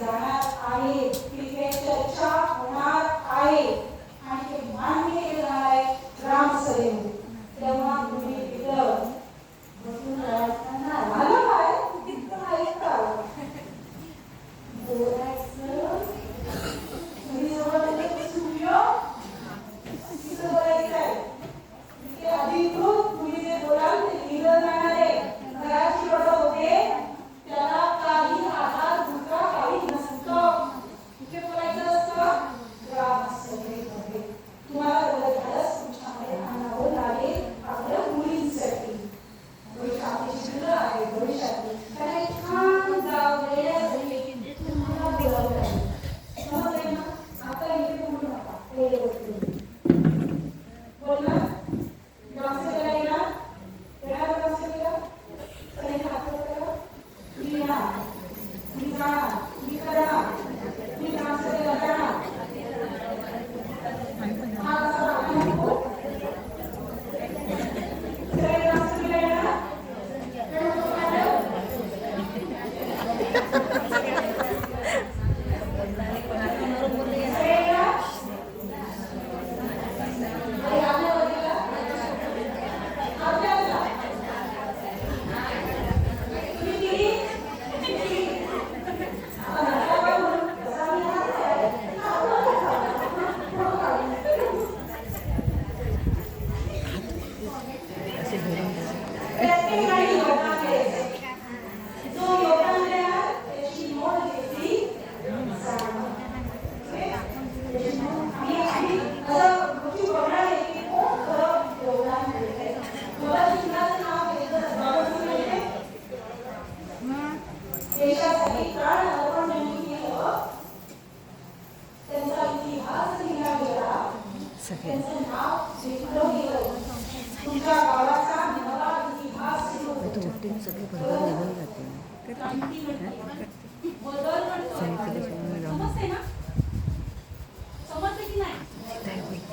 जाणार आहे, तिथे चर्चा होणार आहे आणि ते मान्य केलं जाणार आहे ग्रामसभेमध्ये. तेव्हा तुम्ही तिथं बसून राहताना झालं काय तिथं नाही का बोलायचं तुम्ही जवळ सूर्य तिथं बोलायचं आहे. ते अधिकृत तुम्ही जे बोलाल ते लिहिलं जाणार आहे. घराची ओळख होते त्याला काही आधार दुसरा काही नसतं. कुठे बोलायचं असतं ग्रामसभेमध्ये. तुम्हाला धाडस तुमच्यामध्ये आणावं लागेल आपल्या मुलींसाठी. आपली मुलं आहे भविष्यातली त्यांना एक छान गाव देण्यासाठी तुम्हाला बोलावं लागेल. समजलंय ना? आता इथे बोलू नका पहिले गोष्टी बोल ना. ग्रामसभेला गेला येणार ग्रामसभेला सगळ्यांनी हात वर करा. मी येणार, मी जाणार, मी करणार, मी ग्रामसभेला जाणार. हा असा आपण नको. सगळे ग्रामसभेला येणार.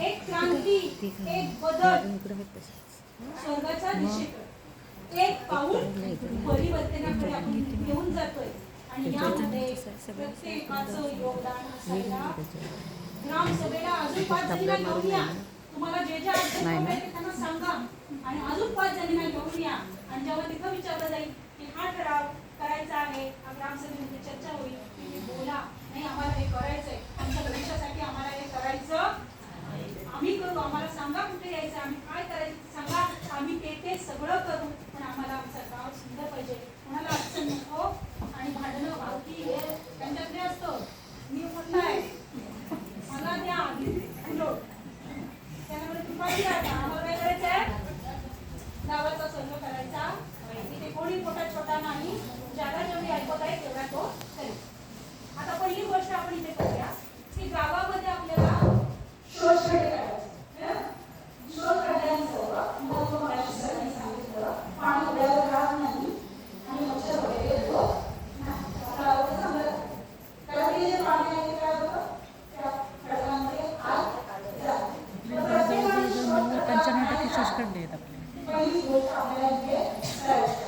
एक क्रांती, एक बदल, स्वर्गाच्या दिशेकडे एक पाऊल परिवर्तनाकडे आपण घेऊन जातोय. आणि यामध्ये प्रत्येकाचं योगदान असायला. ग्रामसभेला अजून 5 जणींना घेऊन या. तुम्हाला जे जे अडचणी आहेत त्यांना सांगा आणि अजून 5 जणींना घेऊन या. आणि जेव्हा तिथं विचारलं जाईल की हा ठराव करायचा आहे, ग्रामसभेमध्ये चर्चा होईल, तुम्ही बोला नाही आम्हाला हे करायचंय, आमच्या भविष्यासाठी आम्हाला हे करायचं, आम्ही करू, आम्हाला सांगा कुठे यायचं, आम्ही काय करायचं सांगा, आम्ही ते सगळं करू, पण आम्हाला आमचं गाव सुंदर पाहिजे, कोणाला अडचण नको. आणि भांडणं भावकी हे त्यांच्याकडे असतं. मी म्हटलंय मला द्या आधी फुलं त्यामुळे कृपा द्या. आम्हाला काय करायचंय गावाचा सर्व करायचा. इथे कोणी मोठा छोटा नाही, ज्याला जेवढी ऐकत आहे तेवढा तो करेल. आता पहिली गोष्ट आपण इथे करूया की गावामध्ये आपल्याला शोष खड्डे करायचे. शोष खड्ड्यांचं सरांनी सांगितलं पाणी उड्यावर राहत नाही आणि मच्छर वगैरे येतो. आता सांगलं कारण जे पाणी आहे काय होतं त्या खड्ड्यांमध्ये आत जाते. 95% शोष खड्डे आहेत आपले. पहिली गोष्ट आपल्याला इथे करायची.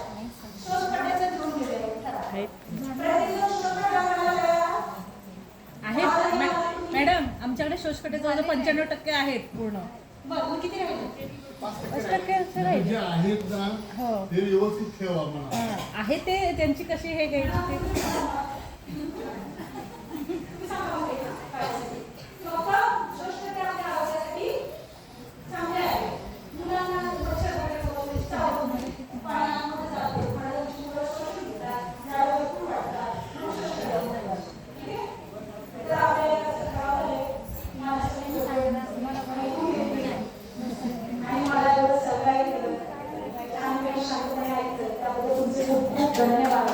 शोष खड्ड्याचं घेऊन गेलेलं मॅडम आमच्याकडे शोष खड्डे जवळ 95% आहेत पूर्ण. बरं किती राहिले? 5% राहिले आहेत ना. हो ते व्यवस्थित ठेवा म्हणा. आहे ते त्यांची कशी हे घ्यायची ते धन्यवाद.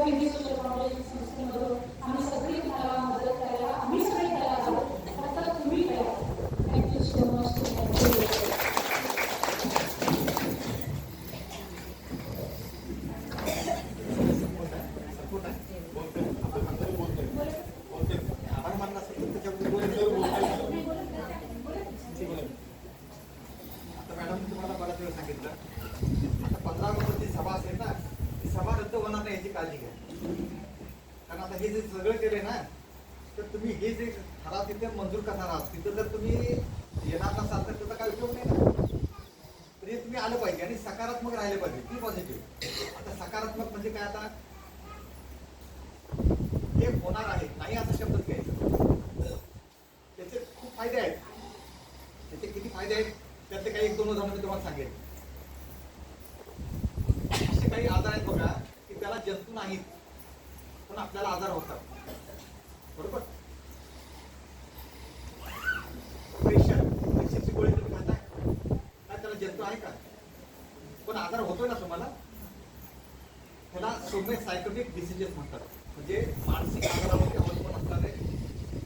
भगिनी सोशल फाउंडेशन संस्थेमधून आम्ही सगळी तुम्हाला मदत करायला आम्ही सगळे तयार आहोत. फक्त तुम्ही तयार आहात. Thank you so much. सांगितलं आता 15 ऑगस्टची सभा असेल ना, ती सभा रद्द होणार नाही याची काळजी घ्या. कारण आता हे जे सगळं केलंय ना, तर तुम्ही हे जे ठराव तिथे मंजूर करणार आहात, तिथं जर तुम्ही येणार नसाल तर त्याचा काय उपयोग नाही ना. तर हे तुम्ही आलं पाहिजे आणि सकारात्मक राहिले पाहिजे, की पॉझिटिव्ह. आता सकारात्मक म्हणजे काय, आता हे होणार आहे नाही असा शब्द घ्यायचा. त्याचे खूप फायदे आहेत. त्याचे किती फायदे आहेत त्यातले काही 1-2 उदाहरण तुम्हाला सांगेन. असे काही आजार आहेत बघा की त्याला जंतू नाहीत पण आपल्याला आजार होतात, बरोबर. प्रेशरची गोळी तुम्ही खाताय काय, त्याला जंतू आहे का, पण आजार होतोय ना तुम्हाला. त्याला सौम्य सायकोटिक डिसिजेस म्हणतात, म्हणजे मानसिक आजारामध्ये अवलंबून असणारे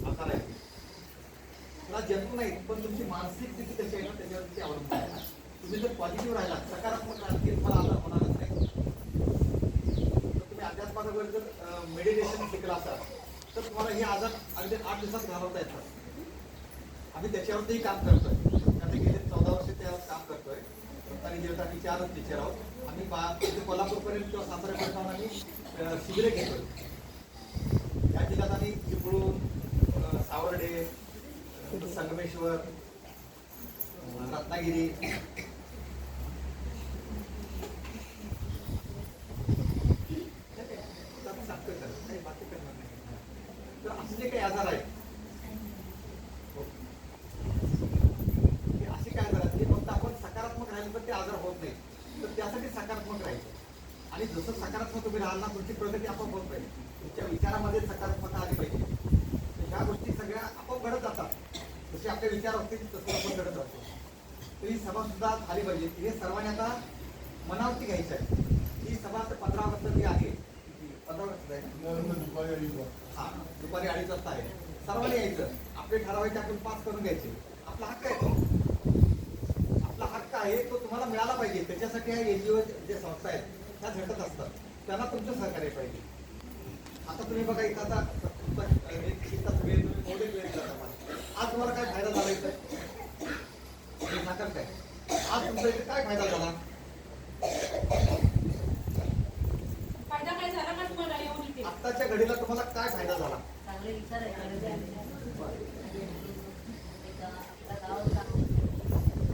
आजार आहेत. त्याला जंतू नाहीत पण तुमची मानसिक स्थिती कशी आहे ना त्याच्यावरती अवलंबून आहे. तुम्ही जर पॉझिटिव्ह राहिला, सकारात्मक राहिला की तुम्हाला आजार होणारच नाही. तर तुम्ही अध्यात्माबरोबर जर मेडिटेशन शिकला असाल तर तुम्हाला हे आजार अगदी 8 दिवसात घालवता येतात. आम्ही त्याच्यावरतीही काम करतोय. आम्ही गेले 14 वर्ष त्यावर काम करतोय. आणि जेव्हा आम्ही 4 टीचर आहोत. आम्ही कोल्हापूरपर्यंत किंवा साताऱ्यापर्यंत जाऊन आम्ही शिबिरे घेतोय. या जिल्ह्यात आम्ही चिपळूण, सावर्डे, संगमेश्वर, रत्नागिरी, तर असे जे काही आजार आहेत, असे काय आजार आहेत फक्त आपण सकारात्मक राहिलं तर ते आजार होत नाही. तर त्यासाठी सकारात्मक राहायचं. आणि जसं सकारात्मक तुम्ही राहाल ना, तुमची प्रगती आपोआप होत पाहिजे. तुमच्या विचारामध्ये सकारात्मकता आली पाहिजे. ह्या गोष्टी सगळ्या आपोआप घडत जातात. जसे आपले विचार असतील तसं आपण घडत राहतो. तर ही सभा सुद्धा झाली पाहिजे. हे सर्वांनी आता मनावरती घ्यायचं आहे. ही सभा आता 15 ऑगस्ट जी आहे, 15 ऑगस्ट आहे, हा दुपारी 2:30 वाजता आहे. सर्वांनी यायचं. आपले ठरावायचे आपण पास करून घ्यायचे. आपला हक्क आहे तो. आपला हक्क आहे तो तुम्हाला मिळाला पाहिजे. त्याच्यासाठी ह्या NGO जे संस्था आहेत त्या झटत असतात. त्यांना तुमचं सहकार्य पाहिजे. आता तुम्ही बघा इथं आता एक तास वेळ तुम्ही मोठे वेळ जाता. आज तुम्हाला काय फायदा झाला इथं सांगाल काय? आज तुमचा इथे काय फायदा झाला? फायदा काय झाला का तुम्हाला येऊन इथे? आत्ताच्या घडीला तुम्हाला काय फायदा झाला? चांगले विचार आहे.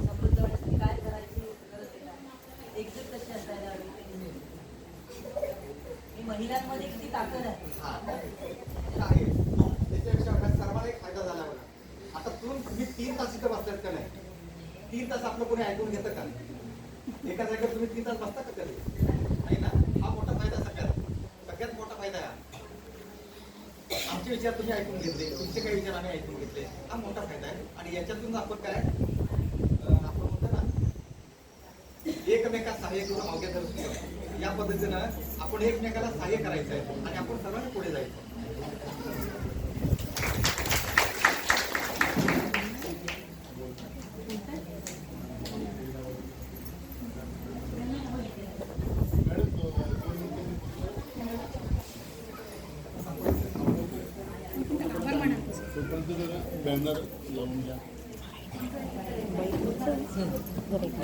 समृद्ध होण्यासाठी काय करायची गरज आहे, एक्झिट कशी असायला हवी, महिलांमध्ये किती ताकद आहे. त्याच्यापेक्षा सर्वांना एक फायदा झाला बघा. आता तुम्ही 3 तास इथं बसतात का नाही? 3 तास आपलं कोणी ऐकून घेतं का? एका जागेवर तुम्ही 3 तास बसता का कधी? नाही ना. हा मोठा फायदा सगळ्यात मोठा फायदा आहे. आमचे विचार तुम्ही ऐकून घेतले, तुमचे काही विचार आम्ही ऐकून घेतले, हा मोठा फायदा आहे. आणि याच्यातून आपण काय आपण म्हणतो ना, एकमेका सहाय्य करून अवघ्या धरू. या पद्धतीनं आपण एकमेकाला सहाय्य करायचं आहे आणि आपण सर्वांनी पुढे जायचं. बॅनर लावून घ्या.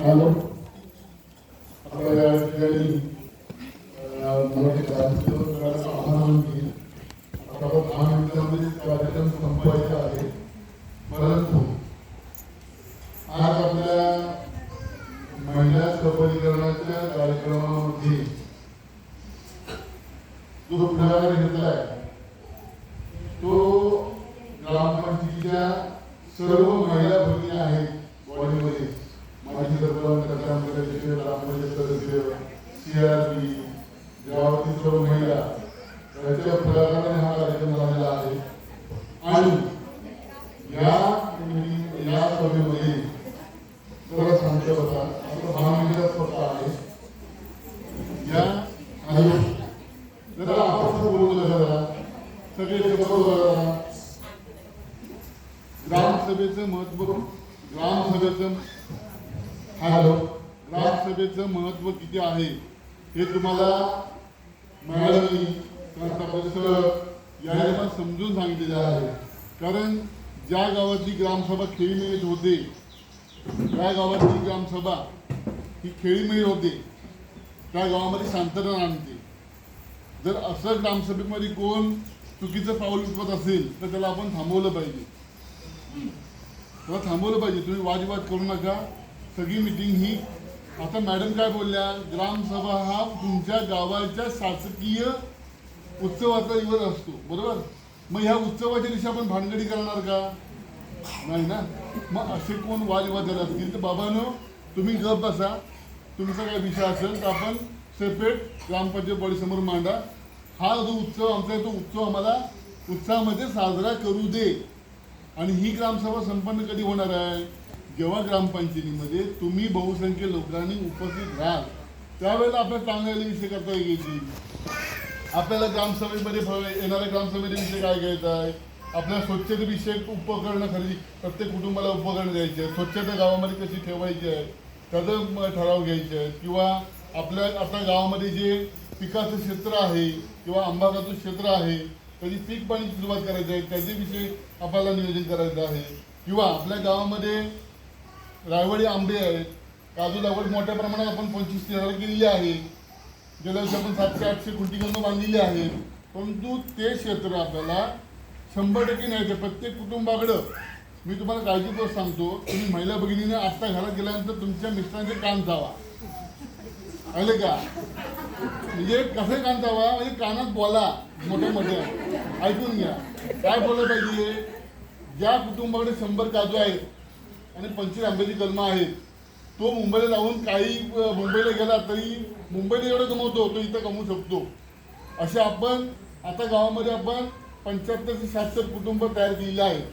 हॅलो, आपल्या या ठिकाणी मराठी कार्यक्रमाचं आवाहन केलं. आता 10 मिनिटांमध्ये कार्यक्रम संपवायचा आहे. परंतु आज आपल्या महिला सबलीकरणाच्या कार्यक्रमामध्ये जो पुढाकार घेतलाय तो ग्रामपंचायतीच्या सर्व महिला भगिनी आहेत. बॉडीमध्ये माजी सरपंच, ग्रामपंचायत सदस्य, CRP, गावातील सर्व महिला यांच्या पुढाकाराने हा कार्यक्रम झालेला आहे. आणि या सभेमध्ये सर्व शांत बसा. आपलं 10 मिनिटात फक्त आहे. या जरा बोलू कशाला सगळे शब्द बघा. ग्रामसभेचं महत्व ग्रामसभेचं महत्व किती आहे हे तुम्हाला मॅडमनी याने पण समजून सांगितलेलं आहे. कारण ज्या गावातली ग्रामसभा खेळीमेळीत होते त्या गावातली ग्रामसभा ही खेळीमेळी होते त्या गावामध्ये शांतता आणते. जर असं ग्रामसभेमध्ये कोण चुकीचं पाऊल उचलत असेल तर त्याला आपण थांबवलं पाहिजे. तुम्ही वादविवाद करू नका. सगळी मिटिंग ही आता मॅडम काय बोलल्या, ग्रामसभा हा तुमच्या गावाच्या शासकीय उत्सवाचा दिवस असतो, बरोबर. मग ह्या उत्सवाच्या दिवशी आपण भानगडी करणार का? नाही ना. मग असे कोण वादविवाद झाले असतील तर बाबांनो तुम्ही गप बसा. तुमचा काय विषय असेल तर आपण सेपरेट ग्रामपंचायत बॉडीसमोर मांडा. हा जो उत्सव आमचा आहे तो उत्सव आम्हाला उत्साहामध्ये साजरा करू दे. आणि ही ग्रामसभा संपन्न कधी होणार आहे? जेव्हा ग्रामपंचायतीमध्ये तुम्ही बहुसंख्य लोकांनी उपस्थित राहाल त्यावेळेला आपल्याला चांगले विषय करता येतील. आपल्याला ग्रामसभेमध्ये येणाऱ्या ग्रामसभेचे विषय काय घ्यायचा आहे? आपल्याला स्वच्छतेविषयक उपकरणं खरेदी, प्रत्येक कुटुंबाला उपकरण द्यायचे आहे. स्वच्छता गावामध्ये कशी ठेवायची आहे त्याचं ठराव घ्यायचे आहे. किंवा आपल्या आता गावामध्ये जे पिकाचं क्षेत्र आहे किंवा आंबागाचं क्षेत्र आहे त्याची पीक पाणीची सुरुवात करायची आहे त्याच्याविषयी आपल्याला नियोजन करायचं आहे. किंवा आपल्या गावामध्ये रायवडी आंबे आहेत, काजू लागवड मोठ्या प्रमाणात आपण 25,000 केलेली आहे. गेल्या वर्षी आपण 700-800 खुंटीकरणं बांधलेली आहेत. परंतु ते क्षेत्र आपल्याला 100% न्यायचं. प्रत्येक कुटुंबाकडं मी तुम्हाला काळजीपूर्वक सांगतो, तुम्ही महिला भगिनीने आत्ता घरात गेल्यानंतर तुमच्या मिस्टरांचे कान चावा, आले का? म्हणजे कसे कान चावा म्हणजे कानात बोला मोठ्या ऐकून घ्या. काय बोललं पाहिजे? ज्या कुटुंबाकडे 100 काजू आहेत आणि 25 आंब्याची कलमं आहेत तो मुंबईला जाऊन काही मुंबईला गेला तरी मुंबईला एवढं कमवतो तो इथं कमवू शकतो. असे आपण आता गावामध्ये आपण 75 ते 76 कुटुंब तयार केलेले आहेत.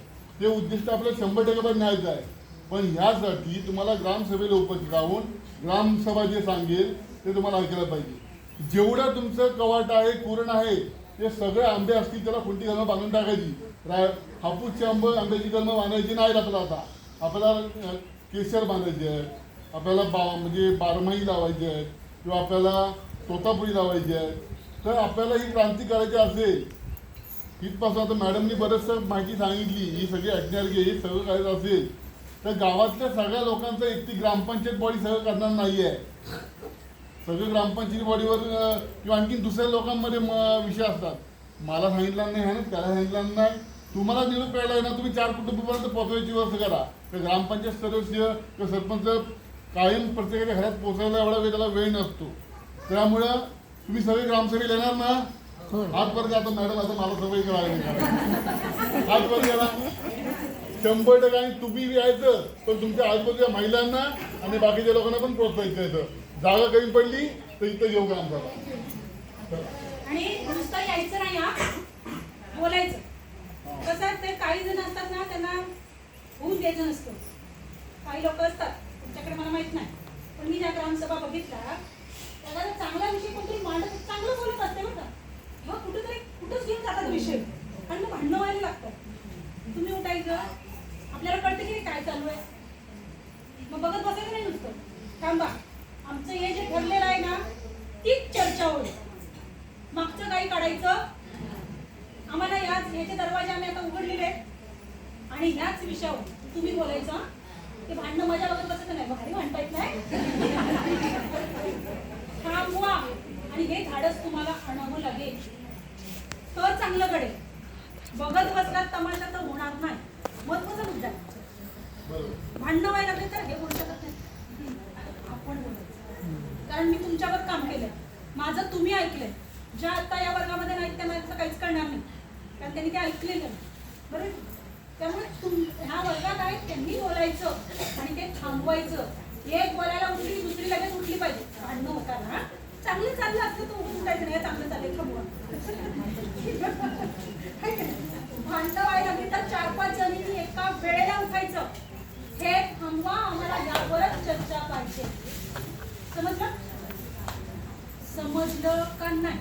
ते उद्दिष्ट आपल्याला 100% न्यायचं आहे. पण ह्यासाठी तुम्हाला ग्रामसभेला उपस्थित राहून ग्रामसभा जे सांगेल ते तुम्हाला ऐकायला पाहिजे. जेवढं तुमचं कवाट आहे कुरण आहे ते सगळे आंबे असतील त्याला खुंटी कलमं बांधून टाकायची. हापूसची आंब्याची कलमं बांधायची नाहीत. आपल्याला केशर बांधायचे आहे, आपल्याला म्हणजे बारमाही लावायचे आहेत किंवा आपल्याला तोतापुरी लावायची आहे. तर आपल्याला ही क्रांती करायची असेल इथपासून आता मॅडमनी बरंचसं माहिती सांगितली, ही सगळी ऐकण्यासारखी हे सगळं करायचं असेल तर गावातल्या सगळ्या लोकांचं एकटी ग्रामपंचायत बॉडी सगळं करणार नाही आहे. सगळं ग्रामपंचायत बॉडीवर किंवा आणखी दुसऱ्या लोकांमध्ये विषय असतात. मला सांगितलं नाही आहे ना, त्याला सांगितलं नाही. तुम्हाला निरोप कळला आहे ना, तुम्ही 4 कुटुंबापर्यंत पोहोचवायची व्यवस्था करा. तर ग्रामपंचायत सदस्य किंवा सरपंच कायम प्रत्येकाच्या घरात पोहोचायला एवढा वेळ त्याला वेळ नसतो. त्यामुळं तुम्ही सगळे ग्रामसभेला येणार ना? हात वर आता मॅडम आता मला सवय करायला हात वर गेला 100% आणि तुम्ही यायचं पण तुमच्या आजूबाजूच्या महिलांना आणि बाकीच्या लोकांना पण प्रोत्साहित करायचं. जागा कमी पडली तर इथं येऊ ग्रामसभा. आणि नुसतं यायचं नाही, हा बोलायचं. कसं ते काही जण असतात ना त्यांना होऊन द्यायचं नसतं. काही लोक असतात तुमच्याकडे मला माहित नाही पण मी ज्या ग्रामसभा बघितल्या त्याला चांगला विषय कोणतरी मांडत चांगलं बोलत असते बरं का. मग कुठंच घेऊन जातात विषय आणि मग भांडणं व्हायला लागतात. तुम्ही उठायचं आपल्याला कळतं की काय चालू आहे. मग बघत बसायचं नाही नुसतं. थांबा, आमचं हे जे ठरलेलं आहे ना तीच चर्चा होईल. मागचं काही काढायचं. आम्हाला याचे दरवाजे आम्ही आता उघडलेले आहेत आणि ह्याच विषयावर तुम्ही बोलायचं. ते भांडणं मजा बघत बसायचं नाही. भारी भांडता येत नाही. थांबवा आणि हे धाडस तुम्हाला आणावं लागेल तर चांगलं घडेल. बघत बसलात तमाशा तर होणार नाही. महत्वाचा मुद्दा भांडणं व्हायला लागले तर हे बोलू शकत नाही. आपण बोलायचं कारण मी तुमच्यावर काम केलंय. माझं तुम्ही ऐकलंय. ज्या आता या वर्गामध्ये नाहीत त्यांना याचं काहीच करणार नाही कारण त्यांनी ते ऐकलेलं नाही बरोबर. त्यामुळे ह्या वर्गात आहेत त्यांनी बोलायचं आणि ते थांबवायचं. एक बोलायला उठली दुसरी लगेच उठली पाहिजे. भांडणं होताना चांगलं चाललं असतं तर उठायचं नाही. चांगलं चालेल थांबवा. भांडणं व्हायला लागली तर 4-5 जणींनी एका वेळेला उठायचं. हे थांबवा आम्हाला यावरच चर्चा पाहिजे. समजलं का नाही?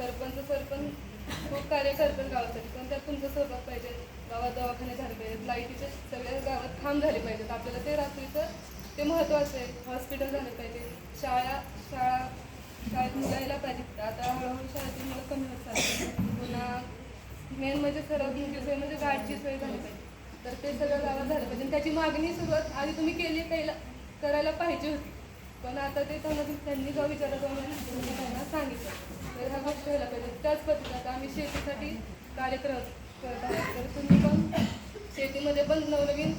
सरपंच खूप कार्य करतात गावासाठी, पण त्यात तुमचा सहभाग पाहिजे. गावात दवाखाने झाले पाहिजेत, लाईटीचे सगळ्या गावात खांब झाले पाहिजेत. आपल्याला ते रात्रीचं ते महत्त्वाचं आहे. हॉस्पिटल झाले पाहिजे, शाळेत मुलं यायला पाहिजेत. आता हळूहळू शाळेतील मुलं कमी होत चालली. पुन्हा मेन म्हणजे सर्वात मोठी सोय म्हणजे गाडीची सोय झाली पाहिजे. तर ते सगळं गावात झालं पाहिजे. त्याची मागणी सुरुवात आधी तुम्ही करायला पाहिजे होती, पण आता ते त्यांनी जो विचारला तो आम्ही त्यांना सांगितलं. तर ह्या गोष्टी व्हायला पाहिजे. त्याच पद्धतीत आम्ही शेतीसाठी कार्यक्रम करत आहोत. तर तुम्ही पण शेतीमध्ये पण नवीन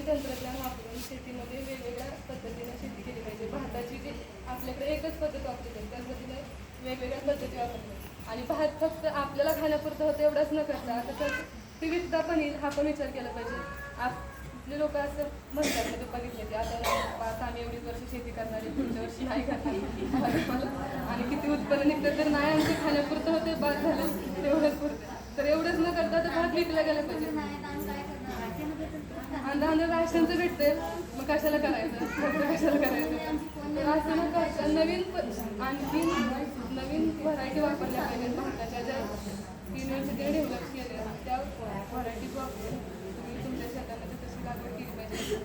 तंत्रज्ञान वापरून शेतीमध्ये वेगवेगळ्या पद्धतीने शेती केली पाहिजे. भाताची जी आपल्याकडे एकच पद्धत वापरली जाते, त्याच पद्धतीने वेगवेगळ्या पद्धती वापरतात. आणि भात फक्त आपल्याला खाण्यापुरतं होतं एवढंच न करता आता त्याची विविधता पण येईल, हा पण विचार केला पाहिजे. आपले लोक असं म्हणतात, म्हणजे बघितले की आता आम्ही एवढी वर्ष शेती करणार आहे, पुढच्या वर्षी नाही करणार आणि किती उत्पन्न निघतं तर नाही, आमचे खाण्यापुरतं होते, बाद झालं तेवढंच पुरतं. तर एवढंच न करता तर भात विकला गेला पाहिजे. अंधांध राशनचं भेटतंय, मग कशाला करायचं, कशाला करायचं. तर असं न करता नवीन व्हरायटी वापरल्या पाहिजेत. भाताच्या ज्या युनिव्हर्सिटीने डेव्हलप केल्या त्या व्हरायटीज वापरून तुम्ही तुमच्या शेतामध्ये तशी लागवड केली पाहिजे.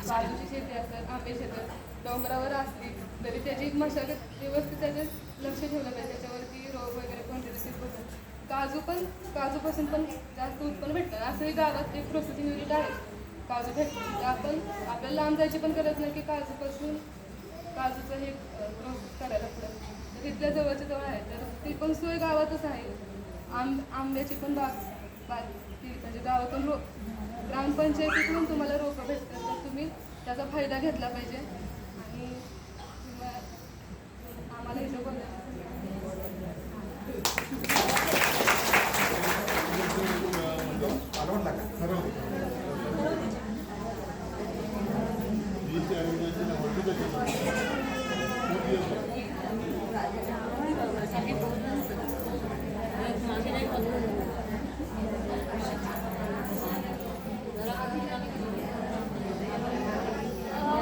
काजूची शेती असेल, आंबे शेती डोंगरावर असली तरी त्याची मशागत व्यवस्थित त्याच्यात लक्ष ठेवलं पाहिजे. त्याच्यावरती रोग वगैरे कोणते तसे बघून काजूपासून पण जास्त उत्पन्न भेटतं. असंही गावात एक प्रोसेसिंग युनिट आहे, काजू भेटतो. आपल्याला लांब जायची पण गरज नाही की काजूचं हे प्रोसेस करायला पडेल. तर तिथल्या जवळच्या जवळ आहे, तर ती पण सोय गावातच आहे. आंब्याची पण बाग म्हणजे गावातून ग्रामपंचायतीकडून तुम्हाला रोपं भेटतात, तर तुम्ही त्याचा फायदा घेतला पाहिजे. आणि आम्हाला इथं बोलायचं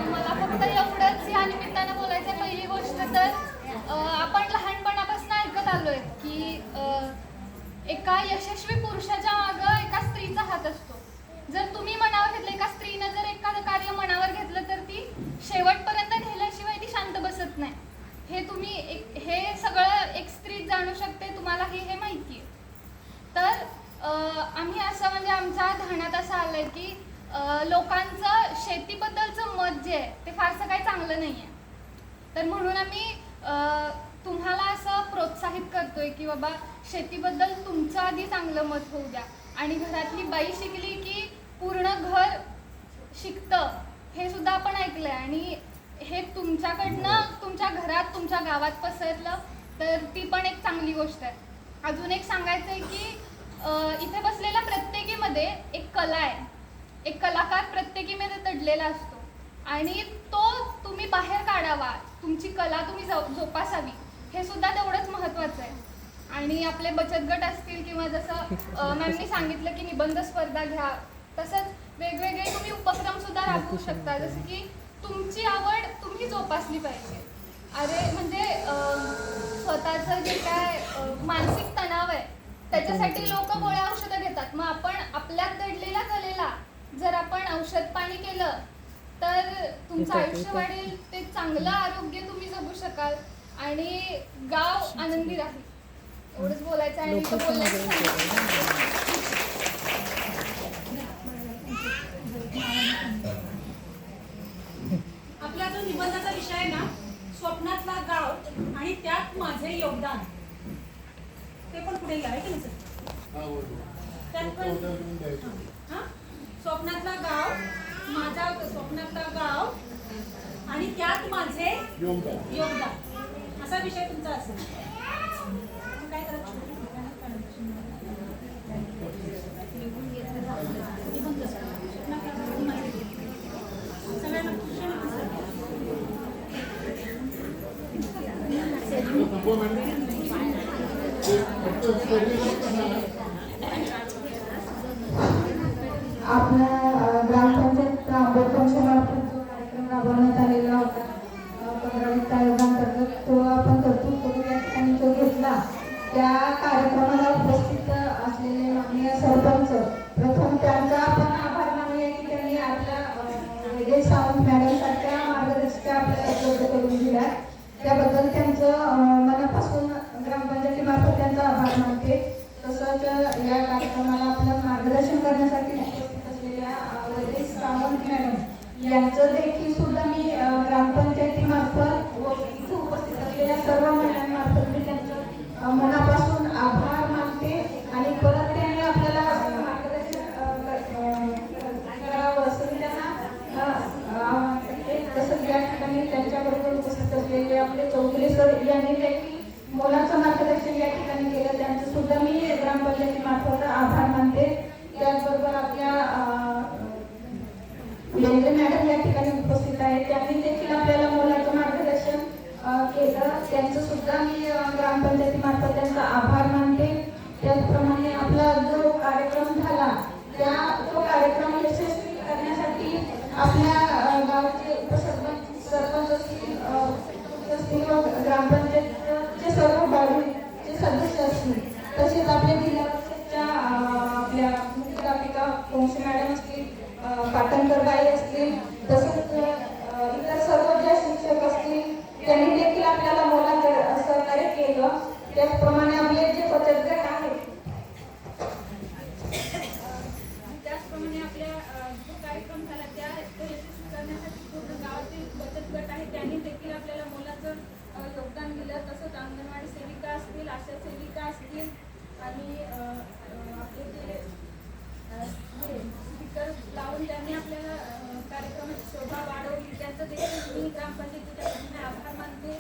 मला फक्त एवढंच या निमित्तानं बोलायचं आहे. पहिली गोष्ट तर आपण लहानपणापासून ऐकत आलोय की एका यशस्वी पुरुषाच्या मागं एका स्त्रीचा हात असतो. जर तुम्ही मनावर घेतलं, एका स्त्रीनं जर एखादं कार्य मनावर घेतलं तर ती शेवटपर्यंत नेल्याशिवाय ती शांत बसत नाही. हे सगळं एक स्त्री जाणू शकते, तुम्हाला हे माहिती आहे. तर आम्ही असं म्हणजे आमच्या ध्यानात असं आलंय की लोकांचं शेतीबद्दलचं मत जे आहे ते फारसं काही चांगलं नाही आहे. तर म्हणून आम्ही तुम्हाला असं प्रोत्साहित करतोय की बाबा शेतीबद्दल तुमचं आधी चांगलं मत होऊ द्या. आणि घरातली बाई शिकली की पूर्ण घर शिकतं, हे सुद्धा आपण ऐकलंय. आणि हे तुमच्याकडनं तुमच्या घरात तुमच्या गावात पसरलं तर ती पण एक चांगली गोष्ट आहे. अजून एक सांगायचं आहे की इथे बसलेल्या प्रत्येकीमध्ये एक कला आहे, एक कलाकार प्रत्येकीमध्ये दडलेला असतो आणि तो तुम्ही बाहेर काढावा, तुमची कला तुम्ही जोपासावी, हे सुद्धा तेवढंच महत्त्वाचं आहे. आणि आपले बचत गट असतील किंवा जसं मॅमनी सांगितलं की निबंध स्पर्धा घ्या, तसंच वेगवेगळे तुम्ही उपक्रम सुद्धा राबवू शकता. जसं की तुमची आवड तुम्ही जोपासली पाहिजे. अरे म्हणजे स्वतःचं जे काय मानसिक तणाव आहे त्याच्यासाठी लोक गोळ्या औषधं घेतात. मग आपण आपल्यात दडलेल्या कलेला जर आपण औषध पाणी केलं तर तुमचं आयुष्य वाढेल, ते चांगलं आरोग्य तुम्ही जगू शकाल आणि गाव आनंदी राहील. एवढंच बोलायचं आणि तो आपला जो निबंधाचा विषय आहे ना, स्वप्नातला गाव आणि त्यात माझे योगदान, ते पण पुढे घ्या की नाही? त्यात पण स्वप्नातला गाव, माझा स्वप्नातला गाव आणि त्यात माझे योगदान, असा विषय तुमचा असेल. काय करायचं? आपल्या ग्रामपंचायत आंबेडकरमार्फत जो कार्यक्रम राबवण्यात आलेला होता 15 वित्त आयोगांतर्गत, तो आपण तरतूद करून या ठिकाणी तो घेतला. त्या कार्यक्रमाला उपस्थित असलेले माननीय सरपंच, प्रथम त्यांचा आपण आभार मानूया की त्यांनी आपल्या वेगळे सावंत मॅडम सारख्या मार्गदर्शक आपल्याला उपलब्ध करून दिल्या. त्याबद्दल त्यांचं मनापासून ग्रामपंचायतीमार्फत त्यांचा आभार मानते. तसंच या कार्यक्रमाला आपलं मार्गदर्शन करण्यासाठी उपस्थित असलेल्या वेगळे सावंत मॅडम यांचं देखील सुद्धा मी ग्रामपंचायतीमार्फत व इथे उपस्थित असलेल्या सर्व महिलांमार्फत मी त्यांचं मनापासून आभार मानते. आणि परत त्यांनी आपल्याला मार्गदर्शन करावं असं मी त्यांना तसंच या ठिकाणी त्यांच्याबरोबर उपस्थित असलेले आपले चौधरी सर यांनी देखील मोलाचं मार्गदर्शन या ठिकाणी केलं. त्यांचं सुद्धा मी ग्रामपंचायतीमार्फत आभार मानते. त्याचबरोबर आपल्या लेंगे मॅडम या ठिकाणी उपस्थित आहेत. त्यांनी देखील आपल्याला मोलाचं मार्गदर्शन केलं. त्यांचं सुद्धा मी ग्रामपंचायतीमार्फत त्यांचा आभार मानते. त्याचप्रमाणे आपला जो कार्यक्रम झाला तो कार्यक्रम यशस्वी करण्यासाठी आपल्या गावाचे सरपंच असतील व ग्रामपंचायतचे सर्व बॉडीचे सदस्य असतील, तसेच आपल्या जिल्हा परिषदच्या आपल्या मुख्याध्यापिका वंशी मॅडम असतील, पाटणकरबाई असतील, तसेच इतर सर्व ज्या शिक्षक असतील त्यांनी देखील आपल्याला मोलाचं सहकार्य केलं. त्याचप्रमाणे आपले जे बचत गट आहेत, त्याचप्रमाणे आपल्या जो कार्यक्रम झाला त्या यशस्वी करण्यासाठी पूर्ण गावातील बचत गट आहे त्यांनी देखील आपल्याला मोलाचं योगदान दिलं. तसंच अंगणवाडी सेविका असतील, आशा सेविका असतील आणि आपले जे स्पीकर लावून त्यांनी आपल्याला कार्यक्रमाची शोभा वाढवली, त्यांचं देखील मी ग्रामपंचायतीच्या वतीने आभार मानते.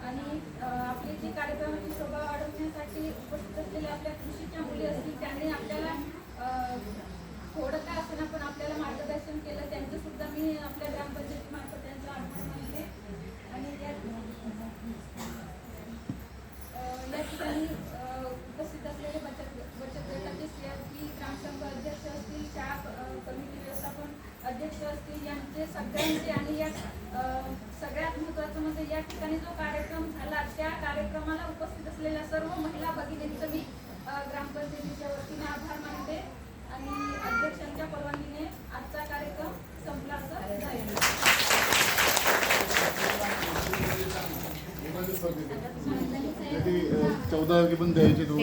आणि आपली जी कार्यक्रमाची शोभा वाढवण्यासाठी उपस्थित असलेल्या आपल्या कृषीच्या मुली असतील त्यांनी आपल्याला थोडं काय असताना पण आपल्याला मार्गदर्शन केलं. त्यांचं सुद्धा मी आपल्या ग्रामपंचायतीमार्फत त्यांचा आभार मानते. आणि या ठिकाणी उपस्थित असलेले बचत गटाचे CRP, ग्रामसंघ अध्यक्ष असतील, शाळा कमिटी व्यवस्थापन अध्यक्ष असतील, यांचे सगळ्यांचे आणि या सगळ्यात महत्त्वाचं म्हणजे या ठिकाणी जो कार्यक्रम झाला त्या कार्यक्रमाला उपस्थित असलेल्या सर्व महिला भगिनींचं मी ग्रामपंचायतीच्या वतीने आभार मानते. आणि अध्यक्षांच्या परवानगीने आजचा कार्यक्रम संपला असं जाहीर. 14 तारखेपर्यंत द्यायचे दोन.